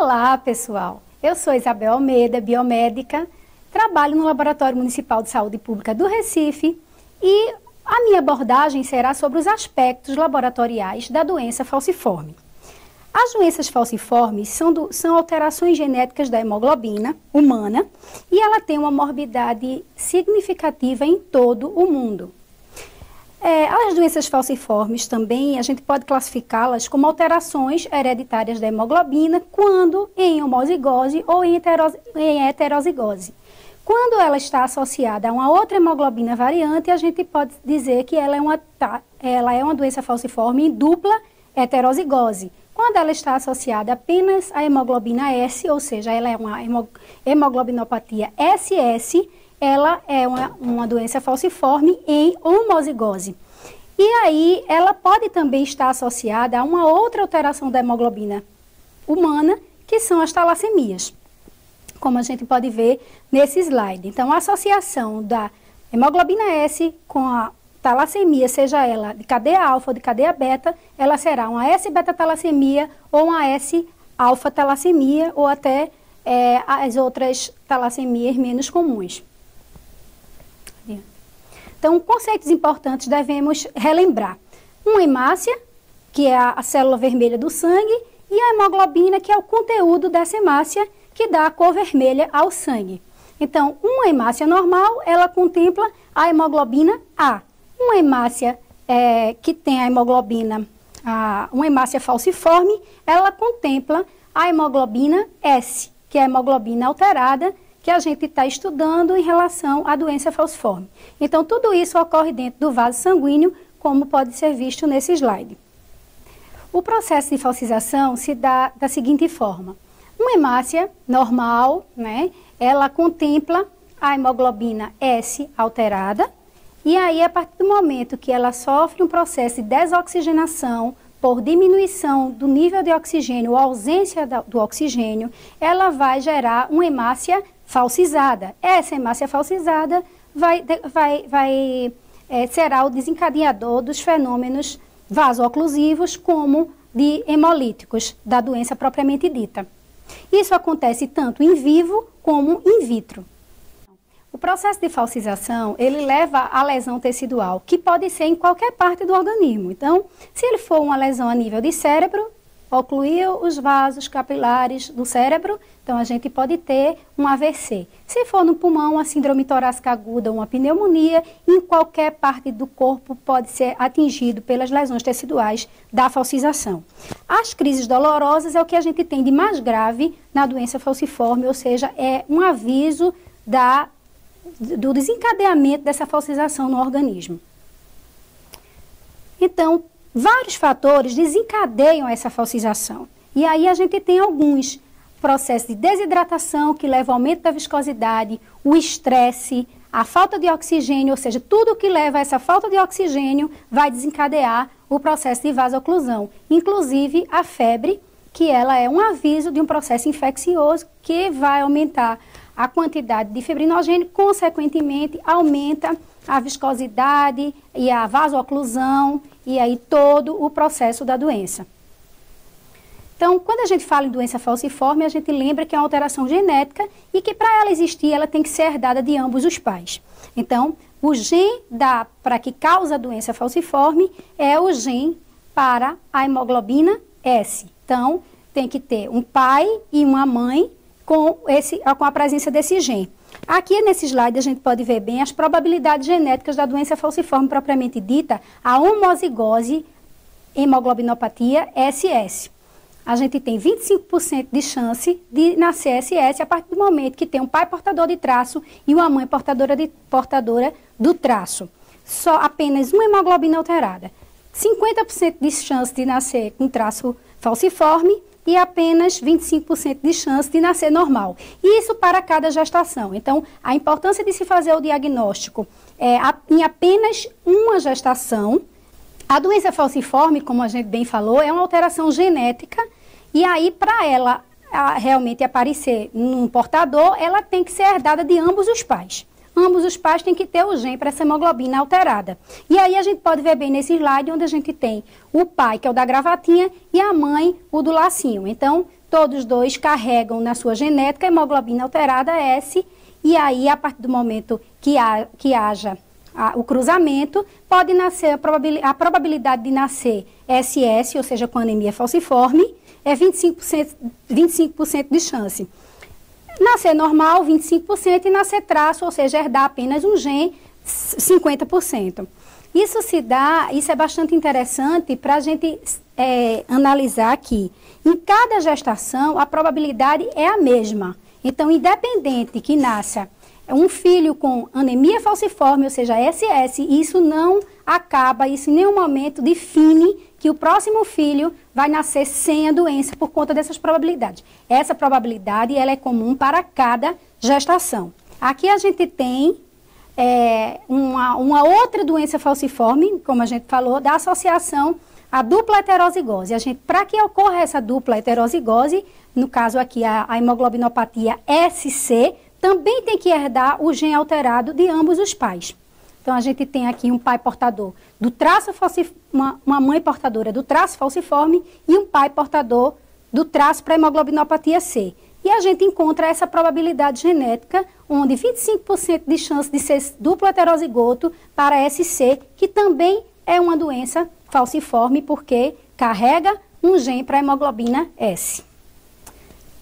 Olá, pessoal! Eu sou Isabel Almeida, biomédica, trabalho no Laboratório Municipal de Saúde Pública do Recife e a minha abordagem será sobre os aspectos laboratoriais da doença falciforme. As doenças falciformes são alterações genéticas da hemoglobina humana e ela tem uma morbidade significativa em todo o mundo. As doenças falciformes também, a gente pode classificá-las como alterações hereditárias da hemoglobina quando em homozigose ou em heterozigose. Quando ela está associada a uma outra hemoglobina variante, a gente pode dizer que ela é uma doença falciforme em dupla heterozigose. Quando ela está associada apenas à hemoglobina S, ou seja, ela é uma hemoglobinopatia SS, ela é uma doença falciforme em homozigose. E aí, ela pode também estar associada a uma outra alteração da hemoglobina humana, que são as talassemias, como a gente pode ver nesse slide. Então, a associação da hemoglobina S com a talassemia, seja ela de cadeia alfa ou de cadeia beta, ela será uma S-beta-talassemia ou uma S-alfa-talassemia ou até as outras talassemias menos comuns. Então, conceitos importantes devemos relembrar. Uma hemácia, que é a célula vermelha do sangue, e a hemoglobina, que é o conteúdo dessa hemácia, que dá a cor vermelha ao sangue. Então, uma hemácia normal, ela contempla a hemoglobina A. Uma hemácia que tem a hemoglobina, uma hemácia falciforme, ela contempla a hemoglobina S, que é a hemoglobina alterada, que a gente está estudando em relação à doença falciforme. Então, tudo isso ocorre dentro do vaso sanguíneo, como pode ser visto nesse slide. O processo de falcização se dá da seguinte forma. Uma hemácia normal, né, ela contempla a hemoglobina S alterada, e aí, a partir do momento que ela sofre um processo de desoxigenação, por diminuição do nível de oxigênio ou ausência do oxigênio, ela vai gerar uma hemácia falcizada. Essa hemácia falcizada será o desencadeador dos fenômenos vaso-oclusivos, como de hemolíticos, da doença propriamente dita. Isso acontece tanto em vivo como in vitro. O processo de falcização, ele leva à lesão tecidual, que pode ser em qualquer parte do organismo. Então, se ele for uma lesão a nível de cérebro, ocluiu os vasos capilares do cérebro, então a gente pode ter um AVC. Se for no pulmão, uma síndrome torácica aguda, uma pneumonia, em qualquer parte do corpo pode ser atingido pelas lesões teciduais da falcização. As crises dolorosas é o que a gente tem de mais grave na doença falciforme, ou seja, é um aviso do desencadeamento dessa falcização no organismo. Então, vários fatores desencadeiam essa falcização. E aí a gente tem alguns processos de desidratação que levam ao aumento da viscosidade, o estresse, a falta de oxigênio, ou seja, tudo que leva a essa falta de oxigênio vai desencadear o processo de vasoclusão. Inclusive a febre, que ela é um aviso de um processo infeccioso que vai aumentar a quantidade de fibrinogênio, consequentemente aumenta a viscosidade e a vasoclusão e aí todo o processo da doença. Então, quando a gente fala em doença falciforme, a gente lembra que é uma alteração genética e que para ela existir, ela tem que ser herdada de ambos os pais. Então, o gene para que causa a doença falciforme é o gene para a hemoglobina S. Então, tem que ter um pai e uma mãe com a presença desse gene. Aqui nesse slide a gente pode ver bem as probabilidades genéticas da doença falciforme propriamente dita, a homozigose hemoglobinopatia SS. A gente tem 25% de chance de nascer SS a partir do momento que tem um pai portador de traço e uma mãe portadora do traço. Só apenas uma hemoglobina alterada. 50% de chance de nascer com traço falciforme e apenas 25% de chance de nascer normal. Isso para cada gestação. Então, a importância de se fazer o diagnóstico em apenas uma gestação. A doença falciforme, como a gente bem falou, é uma alteração genética e aí, para ela realmente aparecer num portador, ela tem que ser herdada de ambos os pais. ambos os pais têm que ter o gene para essa hemoglobina alterada. E aí a gente pode ver bem nesse slide onde a gente tem o pai, que é o da gravatinha, e a mãe, o do lacinho. Então, todos dois carregam na sua genética a hemoglobina alterada S, e aí, a partir do momento que haja o cruzamento, pode nascer a probabilidade de nascer SS, ou seja, com anemia falciforme, é 25% de chance. Nascer normal, 25%, e nascer traço, ou seja, herdar apenas um gene, 50%. Isso é bastante interessante para a gente analisar aqui. Em cada gestação, a probabilidade é a mesma. Então, independente que nasça um filho com anemia falciforme, ou seja, SS, isso não acaba, isso em nenhum momento define que o próximo filho vai nascer sem a doença por conta dessas probabilidades. Essa probabilidade ela é comum para cada gestação. Aqui a gente tem uma outra doença falciforme, como a gente falou, da associação à dupla heterozigose. Para que ocorra essa dupla heterozigose, no caso aqui a hemoglobinopatia SC, também tem que herdar o gene alterado de ambos os pais. Então, a gente tem aqui um pai portador do traço falciforme, uma mãe portadora do traço falciforme e um pai portador do traço para hemoglobinopatia C. E a gente encontra essa probabilidade genética, onde 25% de chance de ser duplo heterozigoto para SC, que também é uma doença falciforme, porque carrega um gene para hemoglobina S.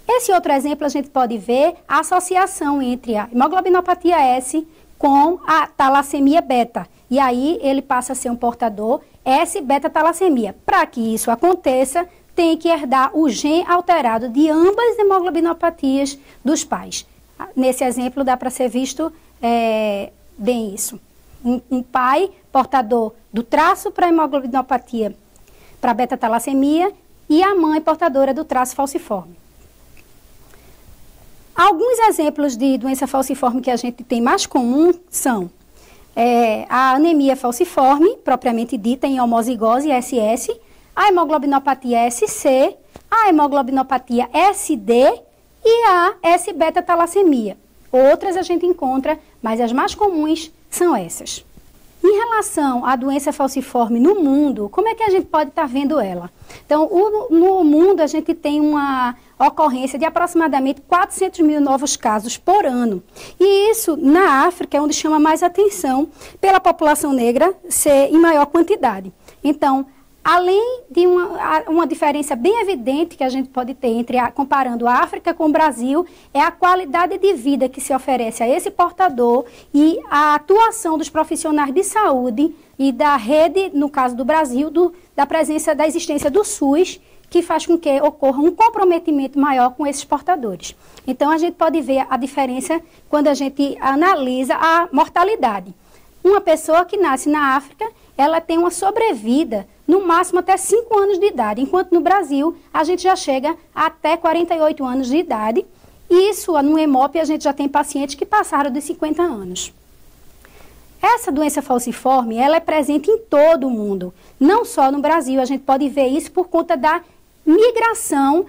Esse outro exemplo, a gente pode ver a associação entre a hemoglobinopatia S com a talassemia beta. E aí, ele passa a ser um portador S-beta-talassemia. Para que isso aconteça, tem que herdar o gene alterado de ambas as hemoglobinopatias dos pais. Nesse exemplo, dá para ser visto bem isso. Um pai portador do traço para hemoglobinopatia para beta-talassemia e a mãe portadora do traço falciforme. Alguns exemplos de doença falciforme que a gente tem mais comum são a anemia falciforme, propriamente dita em homozigose SS, a hemoglobinopatia SC, a hemoglobinopatia SD e a S-beta-talassemia. Outras a gente encontra, mas as mais comuns são essas. Em relação à doença falciforme no mundo, como é que a gente pode estar vendo ela? Então, no mundo, a gente tem uma ocorrência de aproximadamente 400 mil novos casos por ano. E isso, na África, é onde chama mais atenção pela população negra ser em maior quantidade. Então, além de uma diferença bem evidente que a gente pode ter comparando a África com o Brasil, é a qualidade de vida que se oferece a esse portador e a atuação dos profissionais de saúde e da rede, no caso do Brasil, da existência do SUS, que faz com que ocorra um comprometimento maior com esses portadores. Então, a gente pode ver a diferença quando a gente analisa a mortalidade. Uma pessoa que nasce na África, ela tem uma sobrevida no máximo até 5 anos de idade, enquanto no Brasil a gente já chega até 48 anos de idade. E isso, no Hemop, a gente já tem pacientes que passaram dos 50 anos. Essa doença falciforme, ela é presente em todo o mundo, não só no Brasil. A gente pode ver isso por conta da migração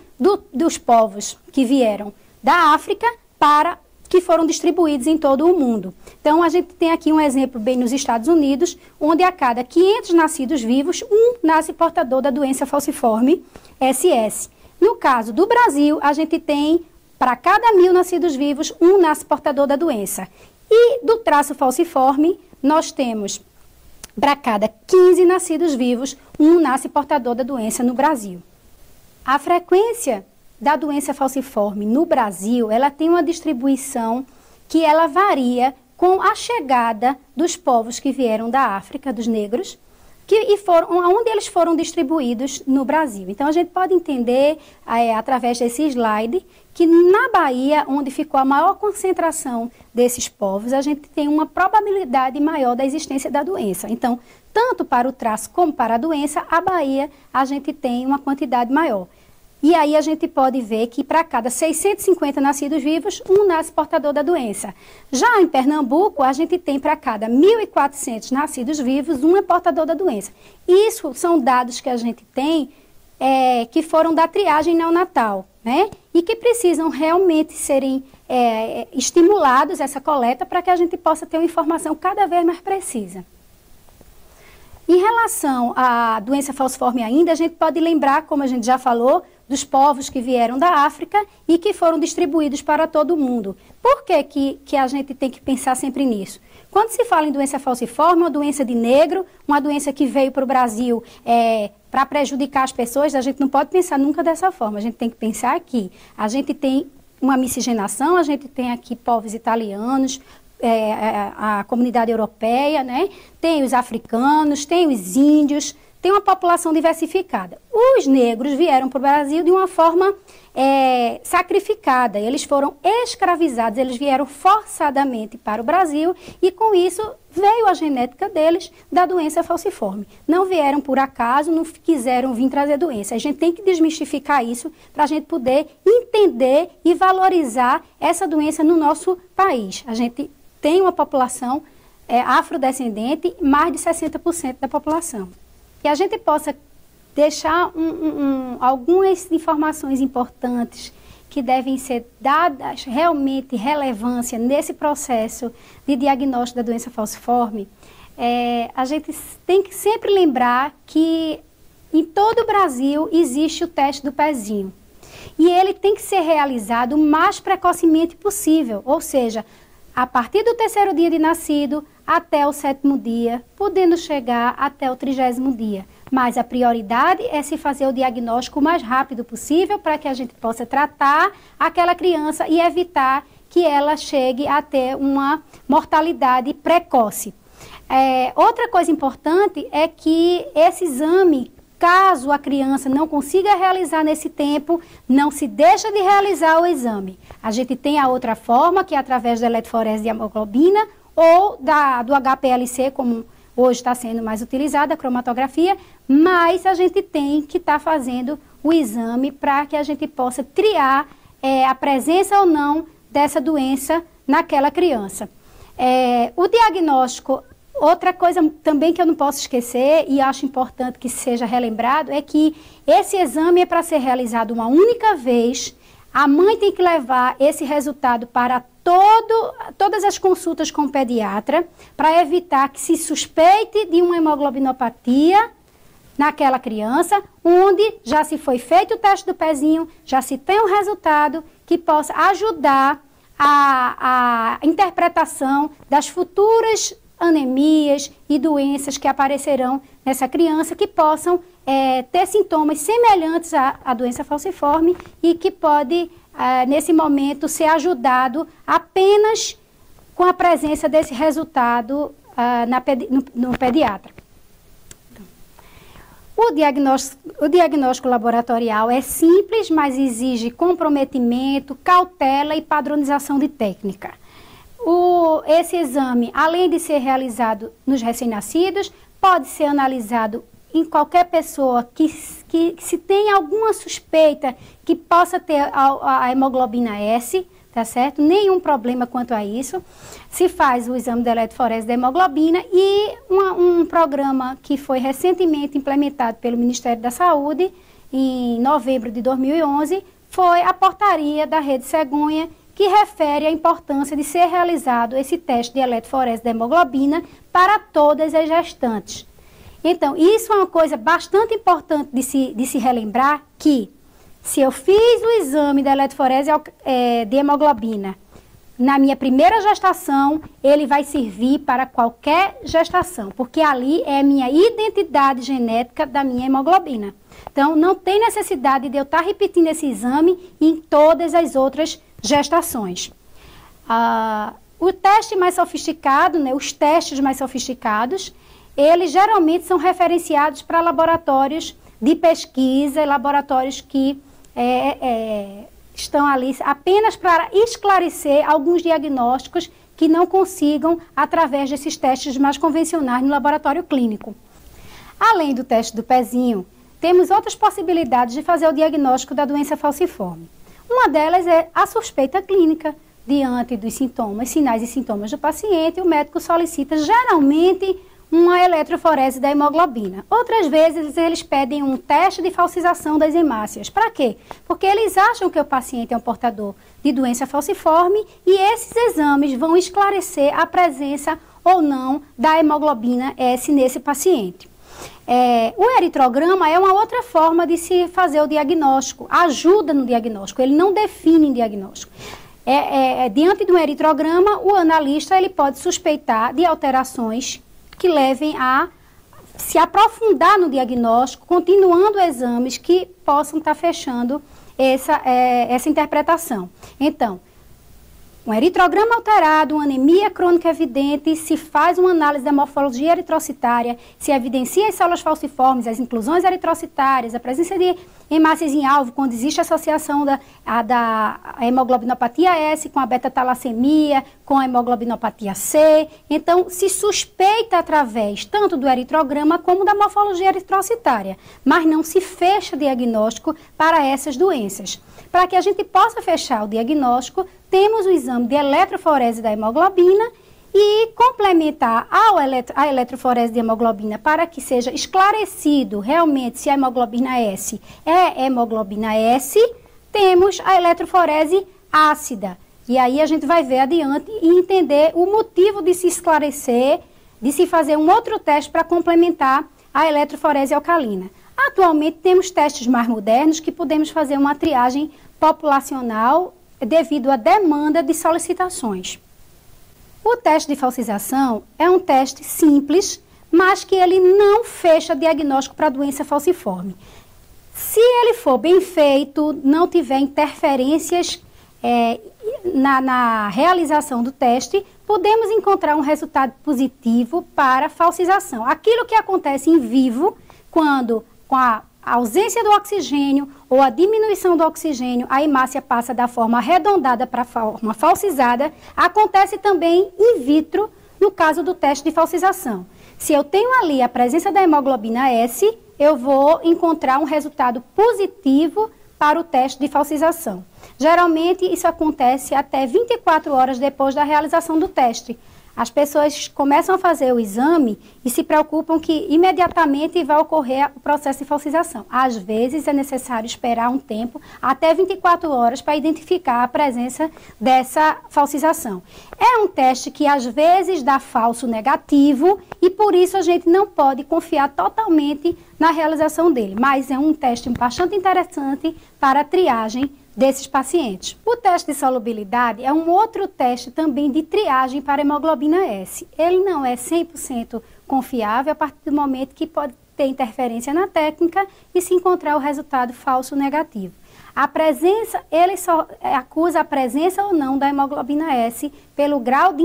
dos povos que vieram da África que foram distribuídos em todo o mundo. Então, a gente tem aqui um exemplo bem nos Estados Unidos, onde a cada 500 nascidos vivos, um nasce portador da doença falciforme SS. No caso do Brasil, a gente tem, para cada 1.000 nascidos vivos, um nasce portador da doença. E do traço falciforme, nós temos, para cada 15 nascidos vivos, um nasce portador da doença no Brasil. A frequência da doença falciforme no Brasil, ela tem uma distribuição que ela varia com a chegada dos povos que vieram da África, dos negros, onde eles foram distribuídos no Brasil. Então, a gente pode entender, através desse slide, que na Bahia, onde ficou a maior concentração desses povos, a gente tem uma probabilidade maior da existência da doença. Então, tanto para o traço como para a doença, a Bahia, a gente tem uma quantidade maior. E aí a gente pode ver que para cada 650 nascidos vivos, um nasce portador da doença. Já em Pernambuco, a gente tem para cada 1.400 nascidos vivos, um é portador da doença. Isso são dados que a gente tem que foram da triagem neonatal, né? E que precisam realmente serem estimulados, essa coleta, para que a gente possa ter uma informação cada vez mais precisa. Em relação à doença falciforme ainda, a gente pode lembrar, como a gente já falou, dos povos que vieram da África e que foram distribuídos para todo o mundo. Por que a gente tem que pensar sempre nisso? Quando se fala em doença falciforme, uma doença de negro, uma doença que veio para o Brasil para prejudicar as pessoas, a gente não pode pensar nunca dessa forma. A gente tem que pensar que a gente tem uma miscigenação, a gente tem aqui povos italianos, a comunidade europeia, né? Tem os africanos, tem os índios, tem uma população diversificada. Os negros vieram para o Brasil de uma forma sacrificada, eles foram escravizados, eles vieram forçadamente para o Brasil e com isso veio a genética deles da doença falciforme. Não vieram por acaso, não quiseram vir trazer doença. A gente tem que desmistificar isso para a gente poder entender e valorizar essa doença no nosso país. A gente tem uma população afrodescendente, mais de 60% da população. Que a gente possa deixar algumas informações importantes que devem ser dadas realmente relevância nesse processo de diagnóstico da doença falciforme. A gente tem que sempre lembrar que em todo o Brasil existe o teste do pezinho. E ele tem que ser realizado o mais precocemente possível, ou seja, a partir do 3º dia de nascido até o 7º dia, podendo chegar até o 30º dia. Mas a prioridade é se fazer o diagnóstico o mais rápido possível para que a gente possa tratar aquela criança e evitar que ela chegue a ter uma mortalidade precoce. Outra coisa importante é que esse exame, caso a criança não consiga realizar nesse tempo, não se deixa de realizar o exame. A gente tem a outra forma, que é através da eletroforese de hemoglobina ou do HPLC, como hoje está sendo mais utilizada, a cromatografia, mas a gente tem que estar fazendo o exame para que a gente possa triar a presença ou não dessa doença naquela criança. O diagnóstico, outra coisa também que eu não posso esquecer e acho importante que seja relembrado é que esse exame é para ser realizado uma única vez. A mãe tem que levar esse resultado para todas as consultas com o pediatra para evitar que se suspeite de uma hemoglobinopatia naquela criança, onde já se foi feito o teste do pezinho, já se tem um resultado que possa ajudar a interpretação das futuras anemias e doenças que aparecerão nessa criança que possam ter sintomas semelhantes à doença falciforme e que pode, nesse momento, ser ajudado apenas com a presença desse resultado no pediatra. O diagnóstico laboratorial é simples, mas exige comprometimento, cautela e padronização de técnica. Esse exame, além de ser realizado nos recém-nascidos, pode ser analisado em qualquer pessoa que se tenha alguma suspeita que possa ter a hemoglobina S, tá certo? Nenhum problema quanto a isso. Se faz o exame da eletroforese da hemoglobina e um programa que foi recentemente implementado pelo Ministério da Saúde, em novembro de 2011, foi a portaria da Rede Cegonha, que refere à importância de ser realizado esse teste de eletroforese da hemoglobina para todas as gestantes. Então, isso é uma coisa bastante importante de se relembrar, que se eu fiz o exame da eletroforese de hemoglobina na minha primeira gestação, ele vai servir para qualquer gestação, porque ali é a minha identidade genética da minha hemoglobina. Então, não tem necessidade de eu estar repetindo esse exame em todas as outras gestações. O teste mais sofisticado, né, os testes mais sofisticados, eles geralmente são referenciados para laboratórios de pesquisa, laboratórios que estão ali apenas para esclarecer alguns diagnósticos que não consigam através desses testes mais convencionais no laboratório clínico. Além do teste do pezinho, temos outras possibilidades de fazer o diagnóstico da doença falciforme. Uma delas é a suspeita clínica. Diante dos sintomas, sinais e sintomas do paciente, o médico solicita geralmente uma eletroforese da hemoglobina. Outras vezes eles pedem um teste de falcização das hemácias. Para quê? Porque eles acham que o paciente é um portador de doença falciforme e esses exames vão esclarecer a presença ou não da hemoglobina S nesse paciente. O eritrograma é uma outra forma de se fazer o diagnóstico, ajuda no diagnóstico, ele não define o diagnóstico. Diante do eritrograma, o analista ele pode suspeitar de alterações que levem a se aprofundar no diagnóstico, continuando exames que possam estar fechando essa interpretação. Então, um eritrograma alterado, uma anemia crônica evidente, se faz uma análise da morfologia eritrocitária, se evidencia as células falciformes, as inclusões eritrocitárias, a presença de hemácias em alvo, quando existe associação da hemoglobinopatia S com a beta-talassemia, com a hemoglobinopatia C. Então, se suspeita através tanto do eritrograma como da morfologia eritrocitária, mas não se fecha diagnóstico para essas doenças. Para que a gente possa fechar o diagnóstico, temos o exame de eletroforese da hemoglobina e complementar a eletroforese de hemoglobina para que seja esclarecido realmente se a hemoglobina S é hemoglobina S, temos a eletroforese ácida. E aí a gente vai ver adiante e entender o motivo de se esclarecer, de se fazer um outro teste para complementar a eletroforese alcalina. Atualmente temos testes mais modernos que podemos fazer uma triagem populacional devido à demanda de solicitações. O teste de falcização é um teste simples, mas que ele não fecha diagnóstico para doença falciforme. Se ele for bem feito, não tiver interferências na realização do teste, podemos encontrar um resultado positivo para falcização. Aquilo que acontece em vivo, quando com a ausência do oxigênio ou a diminuição do oxigênio, a hemácia passa da forma arredondada para a forma falcizada, acontece também in vitro no caso do teste de falcização. Se eu tenho ali a presença da hemoglobina S, eu vou encontrar um resultado positivo para o teste de falcização. Geralmente, isso acontece até 24 horas depois da realização do teste. As pessoas começam a fazer o exame e se preocupam que imediatamente vai ocorrer o processo de falcização. Às vezes é necessário esperar um tempo, até 24 horas, para identificar a presença dessa falcização. É um teste que às vezes dá falso negativo e por isso a gente não pode confiar totalmente na realização dele. Mas é um teste bastante interessante para a triagem desses pacientes. O teste de solubilidade é um outro teste também de triagem para hemoglobina S. Ele não é 100% confiável a partir do momento que pode ter interferência na técnica e se encontrar o resultado falso negativo. A presença, ele só acusa a presença ou não da hemoglobina S pelo grau de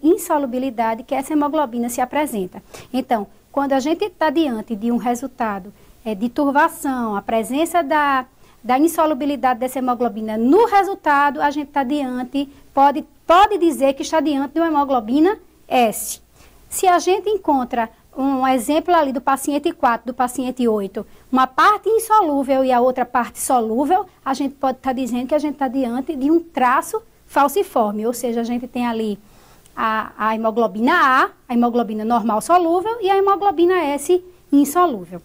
insolubilidade que essa hemoglobina se apresenta. Então, quando a gente está diante de um resultado de turvação, a presença da insolubilidade dessa hemoglobina no resultado, a gente está diante, pode dizer que está diante de uma hemoglobina S. Se a gente encontra um exemplo ali do paciente 4, do paciente 8, uma parte insolúvel e a outra parte solúvel, a gente pode estar dizendo que a gente está diante de um traço falciforme, ou seja, a gente tem ali a hemoglobina A, a hemoglobina normal solúvel e a hemoglobina S insolúvel.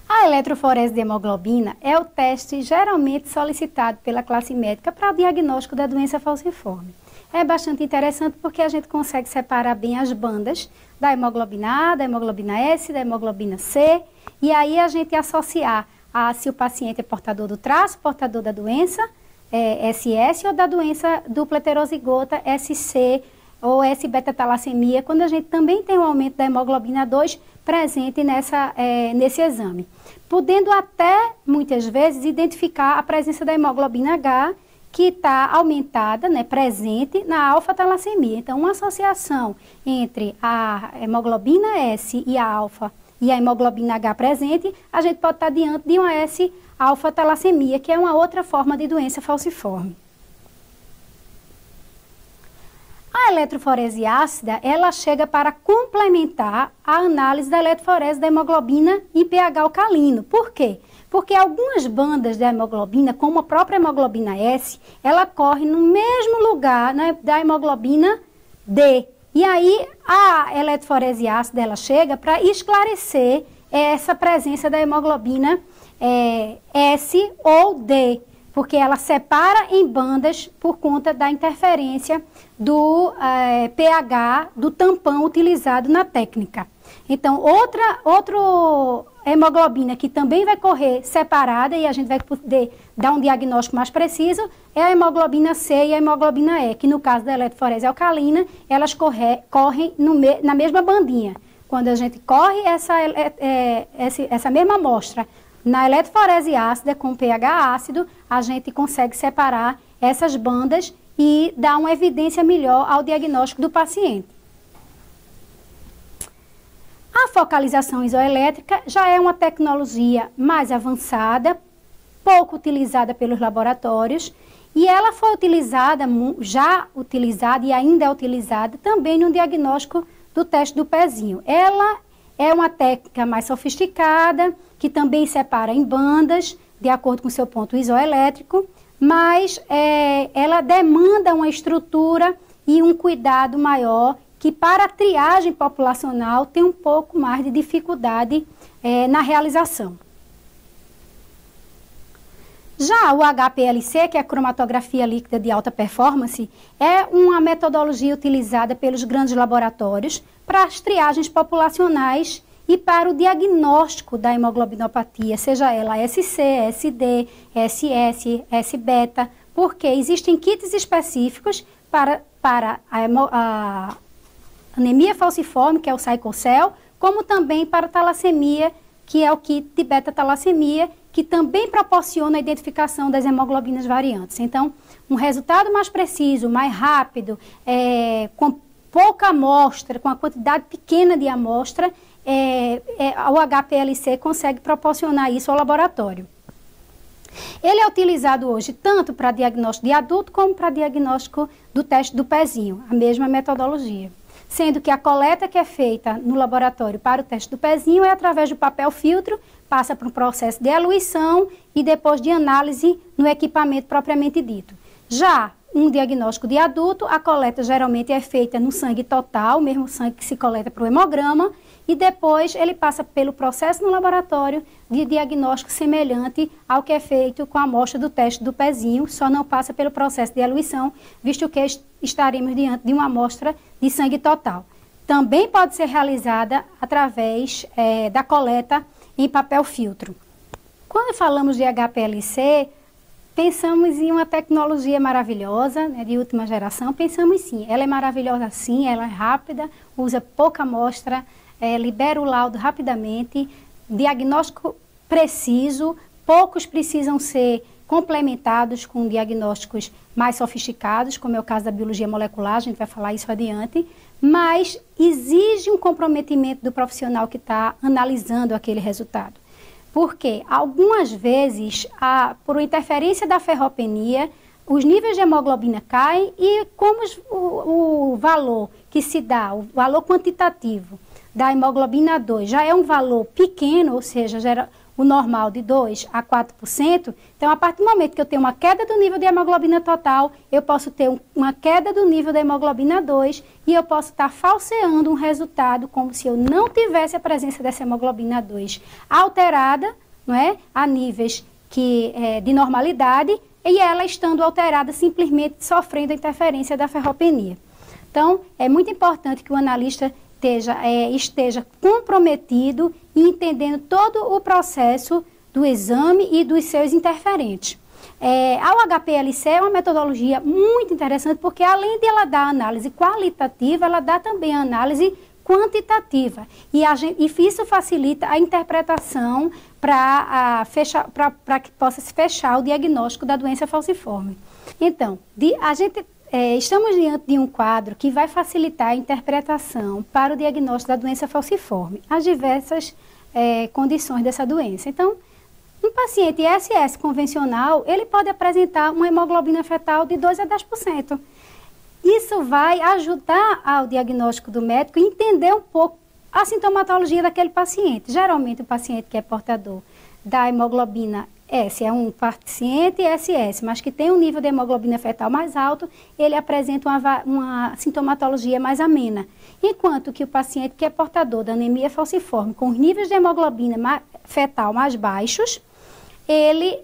A eletroforese de hemoglobina é o teste geralmente solicitado pela classe médica para o diagnóstico da doença falciforme. É bastante interessante porque a gente consegue separar bem as bandas da hemoglobina A, da hemoglobina S, da hemoglobina C, e aí a gente associar se o paciente é portador do traço, portador da doença SS ou da doença dupla heterozigota SC ou S-beta-talassemia, quando a gente também tem um aumento da hemoglobina 2 presente nesse exame. Podendo até, muitas vezes, identificar a presença da hemoglobina H, que está aumentada, presente na alfa-talassemia. Então, uma associação entre a hemoglobina S e a alfa e a hemoglobina H presente, a gente pode estar diante de uma S-alfa-talassemia, que é uma outra forma de doença falciforme. A eletroforese ácida, ela chega para complementar a análise da eletroforese da hemoglobina em pH alcalino. Por quê? Porque algumas bandas da hemoglobina, como a própria hemoglobina S, ela corre no mesmo lugar da hemoglobina D. E aí, a eletroforese ácida, ela chega para esclarecer essa presença da hemoglobina S ou D. porque ela separa em bandas por conta da interferência do pH do tampão utilizado na técnica. Então, outra hemoglobina que também vai correr separada e a gente vai poder dar um diagnóstico mais preciso é a hemoglobina C e a hemoglobina E, que no caso da eletroforese alcalina, elas correm na mesma bandinha. Quando a gente corre essa mesma amostra na eletroforese ácida com pH ácido, a gente consegue separar essas bandas e dar uma evidência melhor ao diagnóstico do paciente. A focalização isoelétrica já é uma tecnologia mais avançada, pouco utilizada pelos laboratórios, e ela foi já utilizada e ainda é utilizada também no diagnóstico do teste do pezinho. Ela é uma técnica mais sofisticada, que também separa em bandas, de acordo com o seu ponto isoelétrico, mas ela demanda uma estrutura e um cuidado maior, que para a triagem populacional tem um pouco mais de dificuldade na realização. Já o HPLC, que é a cromatografia líquida de alta performance, é uma metodologia utilizada pelos grandes laboratórios para as triagens populacionais e para o diagnóstico da hemoglobinopatia, seja ela SC, SD, SS, S-beta, porque existem kits específicos para a anemia falciforme, que é o Sickle-cell, como também para a talassemia, que é o kit de beta-talassemia, que também proporciona a identificação das hemoglobinas variantes. Então, um resultado mais preciso, mais rápido, com pouca amostra, com a quantidade pequena de amostra, o HPLC consegue proporcionar isso ao laboratório. Ele é utilizado hoje tanto para diagnóstico de adulto como para diagnóstico do teste do pezinho, a mesma metodologia. Sendo que a coleta que é feita no laboratório para o teste do pezinho é através do papel filtro, passa por um processo de eluição e depois de análise no equipamento propriamente dito. Já um diagnóstico de adulto, a coleta geralmente é feita no sangue total, o mesmo sangue que se coleta para o hemograma, e depois ele passa pelo processo no laboratório de diagnóstico semelhante ao que é feito com a amostra do teste do pezinho, só não passa pelo processo de eluição, visto que estaremos diante de uma amostra de sangue total. Também pode ser realizada através da coleta em papel filtro. Quando falamos de HPLC, pensamos em uma tecnologia maravilhosa, né, de última geração, pensamos sim, ela é maravilhosa sim, ela é rápida, usa pouca amostra, libera o laudo rapidamente, diagnóstico preciso, poucos precisam ser complementados com diagnósticos mais sofisticados, como é o caso da biologia molecular, a gente vai falar isso adiante, mas exige um comprometimento do profissional que está analisando aquele resultado. Porque algumas vezes, por interferência da ferropenia, os níveis de hemoglobina caem e como o valor que se dá, o valor quantitativo da hemoglobina 2 já é um valor pequeno, ou seja, gera o normal de 2 a 4%, então a partir do momento que eu tenho uma queda do nível de hemoglobina total, eu posso ter uma queda do nível da hemoglobina 2 e eu posso estar falseando um resultado como se eu não tivesse a presença dessa hemoglobina 2 alterada, não é, a níveis de normalidade, e ela estando alterada simplesmente sofrendo a interferência da ferropenia. Então, é muito importante que o analista esteja comprometido e entendendo todo o processo do exame e dos seus interferentes. A UHPLC é uma metodologia muito interessante porque, além de ela dar análise qualitativa, ela dá também a análise quantitativa. E isso facilita a interpretação para que possa se fechar o diagnóstico da doença falciforme. Então, estamos diante de um quadro que vai facilitar a interpretação para o diagnóstico da doença falciforme, as diversas condições dessa doença. Então, um paciente SS convencional, ele pode apresentar uma hemoglobina fetal de 2 a 10%. Isso vai ajudar ao diagnóstico do médico a entender um pouco a sintomatologia daquele paciente. Geralmente, o paciente que é portador da hemoglobina S é um paciente SS, mas que tem um nível de hemoglobina fetal mais alto, ele apresenta uma sintomatologia mais amena. Enquanto que o paciente que é portador da anemia falciforme, com os níveis de hemoglobina fetal mais baixos, ele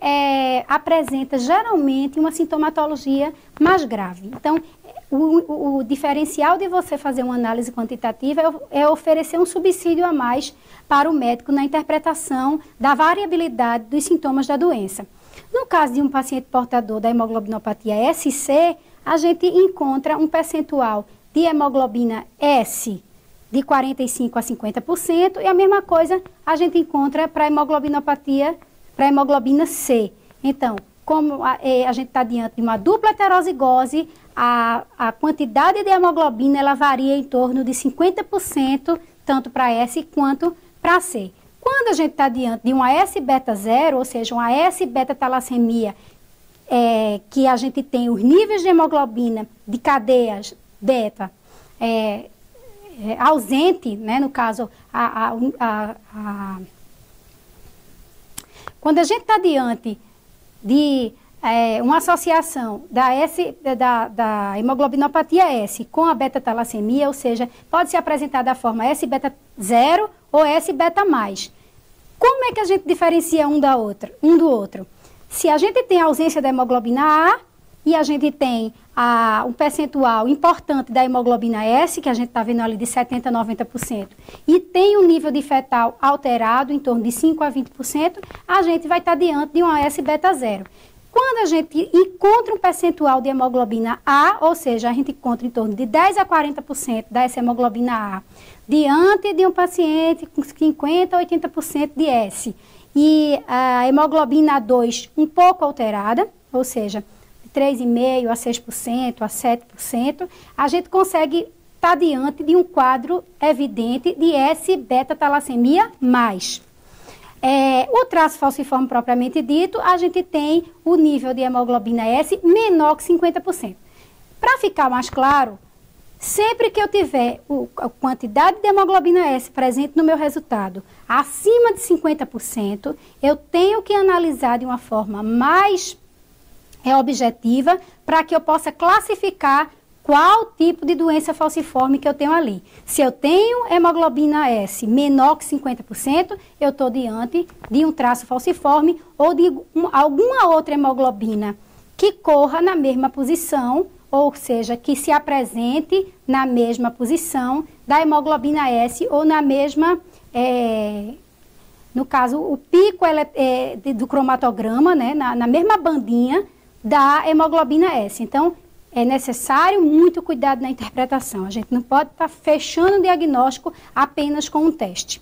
apresenta geralmente uma sintomatologia mais grave. Então, o diferencial de você fazer uma análise quantitativa é oferecer um subsídio a mais para o médico na interpretação da variabilidade dos sintomas da doença. No caso de um paciente portador da hemoglobinopatia SC, a gente encontra um percentual de hemoglobina S de 45% a 50%, e a mesma coisa a gente encontra para a hemoglobinopatia, para a hemoglobina C. Então, como a gente está diante de uma dupla heterozigose, a quantidade de hemoglobina ela varia em torno de 50%, tanto para S quanto para C. Quando a gente está diante de uma S-beta 0, ou seja, uma S-beta talassemia, que a gente tem os níveis de hemoglobina de cadeias beta ausente, né, no caso, quando a gente está diante de uma associação da hemoglobinopatia S com a beta-talassemia, ou seja, pode se apresentar da forma S-beta 0 ou S-beta mais. Como é que a gente diferencia um do outro? Se a gente tem a ausência da hemoglobina A e a gente tem um percentual importante da hemoglobina S, que a gente está vendo ali de 70% a 90%, e tem um nível de fetal alterado em torno de 5% a 20%, a gente vai estar diante de uma S-beta 0. Quando a gente encontra um percentual de hemoglobina A, ou seja, a gente encontra em torno de 10% a 40% dessa hemoglobina A, diante de um paciente com 50% a 80% de S, e a hemoglobina A2 um pouco alterada, ou seja, 3,5% a 6% a 7%, a gente consegue estar diante de um quadro evidente de S-beta-talassemia mais. O traço falciforme propriamente dito, a gente tem o nível de hemoglobina S menor que 50%. Para ficar mais claro, sempre que eu tiver a quantidade de hemoglobina S presente no meu resultado acima de 50%, eu tenho que analisar de uma forma mais objetiva para que eu possa classificar qual tipo de doença falciforme que eu tenho ali. Se eu tenho hemoglobina S menor que 50%, eu estou diante de um traço falciforme ou de alguma outra hemoglobina que corra na mesma posição, ou seja, que se apresente na mesma posição da hemoglobina S ou na mesma, no caso, o pico do cromatograma, né, na mesma bandinha da hemoglobina S. Então, é necessário muito cuidado na interpretação. A gente não pode estar fechando o diagnóstico apenas com um teste.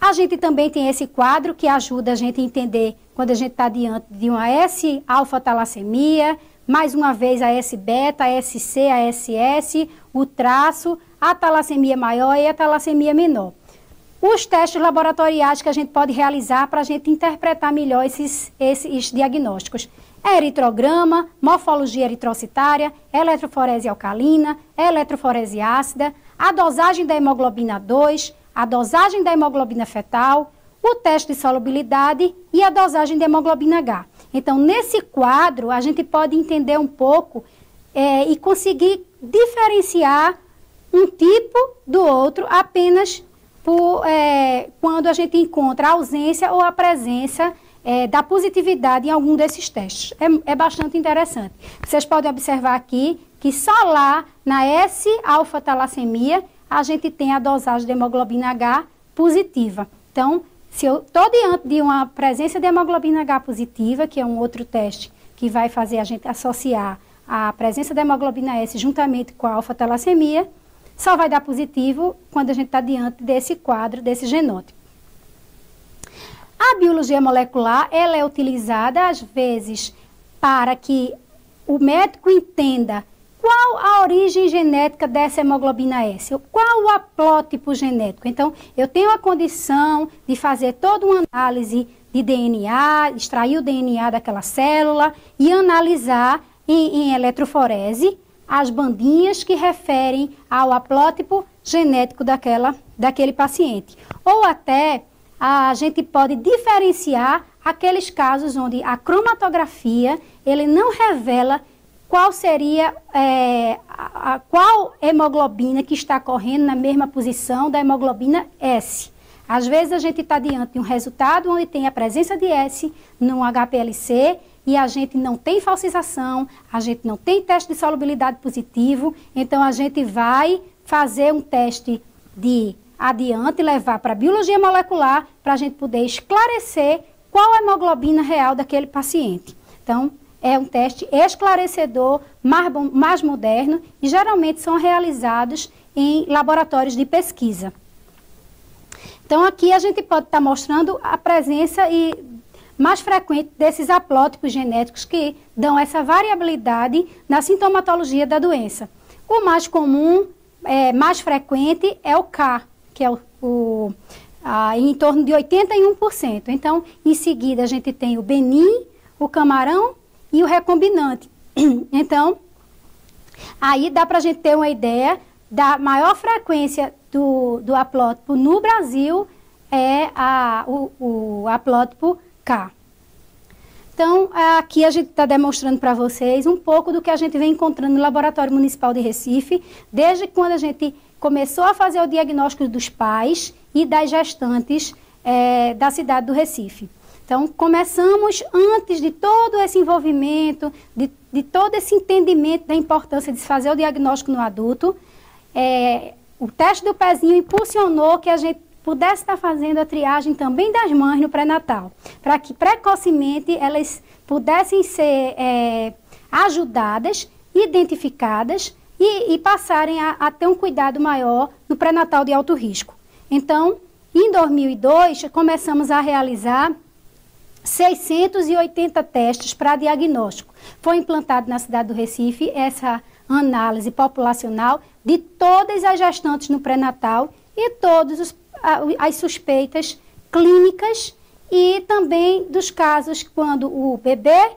A gente também tem esse quadro que ajuda a gente a entender quando a gente está diante de uma S-alfa-talassemia, mais uma vez a S-beta, a SC, a SS, o traço, a talassemia maior e a talassemia menor. Os testes laboratoriais que a gente pode realizar para a gente interpretar melhor esses diagnósticos. Eritrograma, morfologia eritrocitária, eletroforese alcalina, eletroforese ácida, a dosagem da hemoglobina 2, a dosagem da hemoglobina fetal, o teste de solubilidade e a dosagem de hemoglobina H. Então, nesse quadro, a gente pode entender um pouco e conseguir diferenciar um tipo do outro apenas quando a gente encontra a ausência ou a presença da positividade em algum desses testes. É bastante interessante. Vocês podem observar aqui que só lá na S-alfa-talassemia a gente tem a dosagem de hemoglobina H positiva. Então, se eu estou diante de uma presença de hemoglobina H positiva, que é um outro teste que vai fazer a gente associar a presença da hemoglobina S juntamente com a alfa-talassemia, só vai dar positivo quando a gente está diante desse quadro, desse genótipo. A biologia molecular, ela é utilizada, às vezes, para que o médico entenda qual a origem genética dessa hemoglobina S, qual o haplótipo genético. Então, eu tenho a condição de fazer toda uma análise de DNA, extrair o DNA daquela célula e analisar em eletroforese as bandinhas que referem ao haplótipo genético daquele paciente. Ou até a gente pode diferenciar aqueles casos onde a cromatografia ele não revela qual seria qual hemoglobina que está correndo na mesma posição da hemoglobina S. Às vezes a gente está diante de um resultado onde tem a presença de S no HPLC e a gente não tem falsização, a gente não tem teste de solubilidade positivo, então a gente vai fazer um teste de adiante, levar para a biologia molecular, para a gente poder esclarecer qual é a hemoglobina real daquele paciente. Então, é um teste esclarecedor, mais moderno, e geralmente são realizados em laboratórios de pesquisa. Então, aqui a gente pode estar mostrando a presença mais frequente desses haplótipos genéticos que dão essa variabilidade na sintomatologia da doença. O mais comum, mais frequente, é o K, que é em torno de 81%. Então, em seguida, a gente tem o benin, o camarão e o recombinante. Então, aí dá para a gente ter uma ideia da maior frequência do haplótipo no Brasil é o haplótipo K. Então, aqui a gente está demonstrando para vocês um pouco do que a gente vem encontrando no Laboratório Municipal de Recife, desde quando a gente começou a fazer o diagnóstico dos pais e das gestantes da cidade do Recife. Então, começamos antes de todo esse envolvimento, de todo esse entendimento da importância de se fazer o diagnóstico no adulto. O teste do pezinho impulsionou que a gente pudesse estar fazendo a triagem também das mães no pré-natal, para que precocemente elas pudessem ser ajudadas, identificadas e passarem a ter um cuidado maior no pré-natal de alto risco. Então, em 2002, começamos a realizar 680 testes para diagnóstico. Foi implantado na cidade do Recife essa análise populacional de todas as gestantes no pré-natal e todas as suspeitas clínicas e também dos casos quando o bebê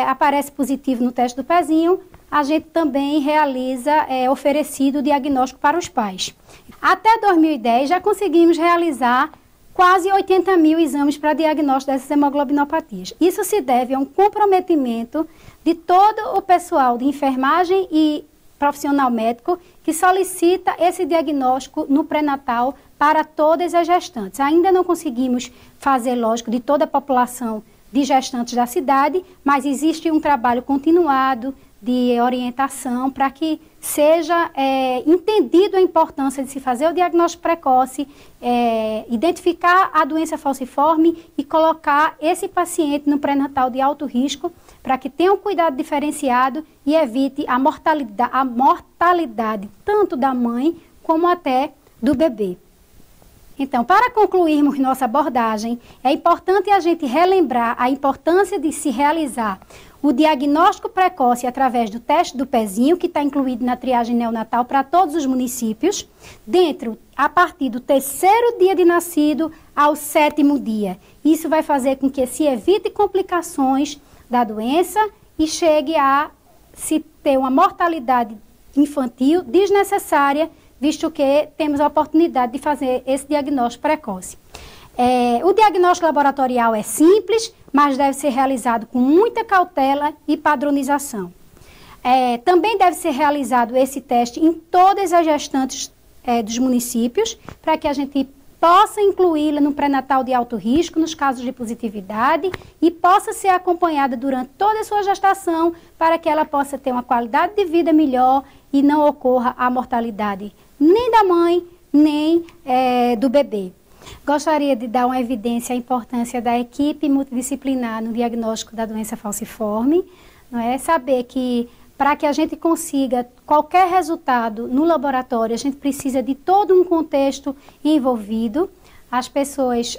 aparece positivo no teste do pezinho, a gente também realiza oferecido o diagnóstico para os pais. Até 2010 já conseguimos realizar quase 80 mil exames para diagnóstico dessas hemoglobinopatias. Isso se deve a um comprometimento de todo o pessoal de enfermagem e profissional médico que solicita esse diagnóstico no pré-natal para todas as gestantes. Ainda não conseguimos fazer, lógico, de toda a população de gestantes da cidade, mas existe um trabalho continuado de orientação para que seja entendido a importância de se fazer o diagnóstico precoce, identificar a doença falciforme e colocar esse paciente no pré-natal de alto risco para que tenha um cuidado diferenciado e evite a mortalidade tanto da mãe como até do bebê. Então, para concluirmos nossa abordagem, é importante a gente relembrar a importância de se realizar o diagnóstico precoce através do teste do pezinho, que está incluído na triagem neonatal para todos os municípios, a partir do 3º dia de nascido ao 7º dia. Isso vai fazer com que se evite complicações da doença e chegue a se ter uma mortalidade infantil desnecessária, visto que temos a oportunidade de fazer esse diagnóstico precoce. O diagnóstico laboratorial é simples, mas deve ser realizado com muita cautela e padronização. Também deve ser realizado esse teste em todas as gestantes dos municípios, para que a gente possa incluí-la no pré-natal de alto risco, nos casos de positividade, e possa ser acompanhada durante toda a sua gestação, para que ela possa ter uma qualidade de vida melhor e não ocorra a mortalidade nem da mãe, nem do bebê. Gostaria de dar uma evidência à importância da equipe multidisciplinar no diagnóstico da doença falciforme, não é? Saber que para que a gente consiga qualquer resultado no laboratório, a gente precisa de todo um contexto envolvido, as pessoas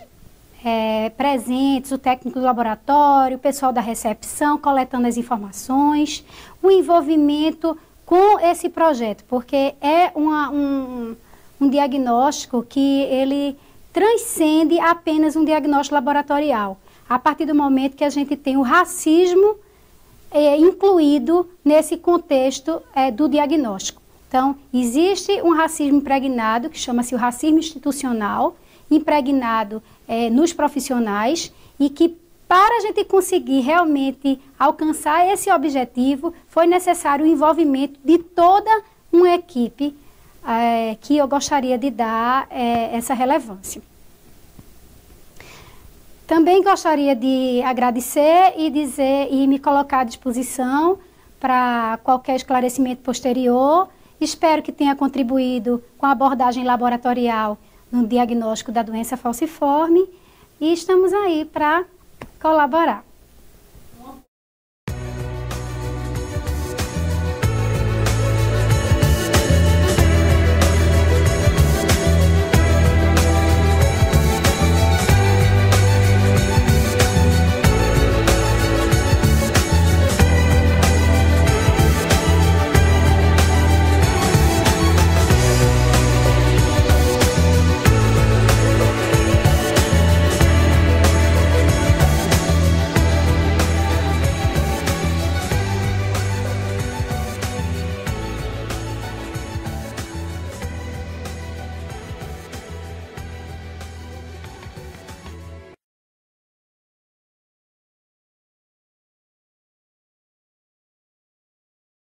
presentes, o técnico do laboratório, o pessoal da recepção coletando as informações, o envolvimento com esse projeto, porque é um diagnóstico que ele transcende apenas um diagnóstico laboratorial, a partir do momento que a gente tem o racismo incluído nesse contexto do diagnóstico. Então, existe um racismo impregnado, que chama-se o racismo institucional, impregnado nos profissionais, e que para a gente conseguir realmente alcançar esse objetivo, foi necessário o envolvimento de toda uma equipe que eu gostaria de dar essa relevância. Também gostaria de agradecer e me colocar à disposição para qualquer esclarecimento posterior. Espero que tenha contribuído com a abordagem laboratorial no diagnóstico da doença falciforme e estamos aí para colaborar.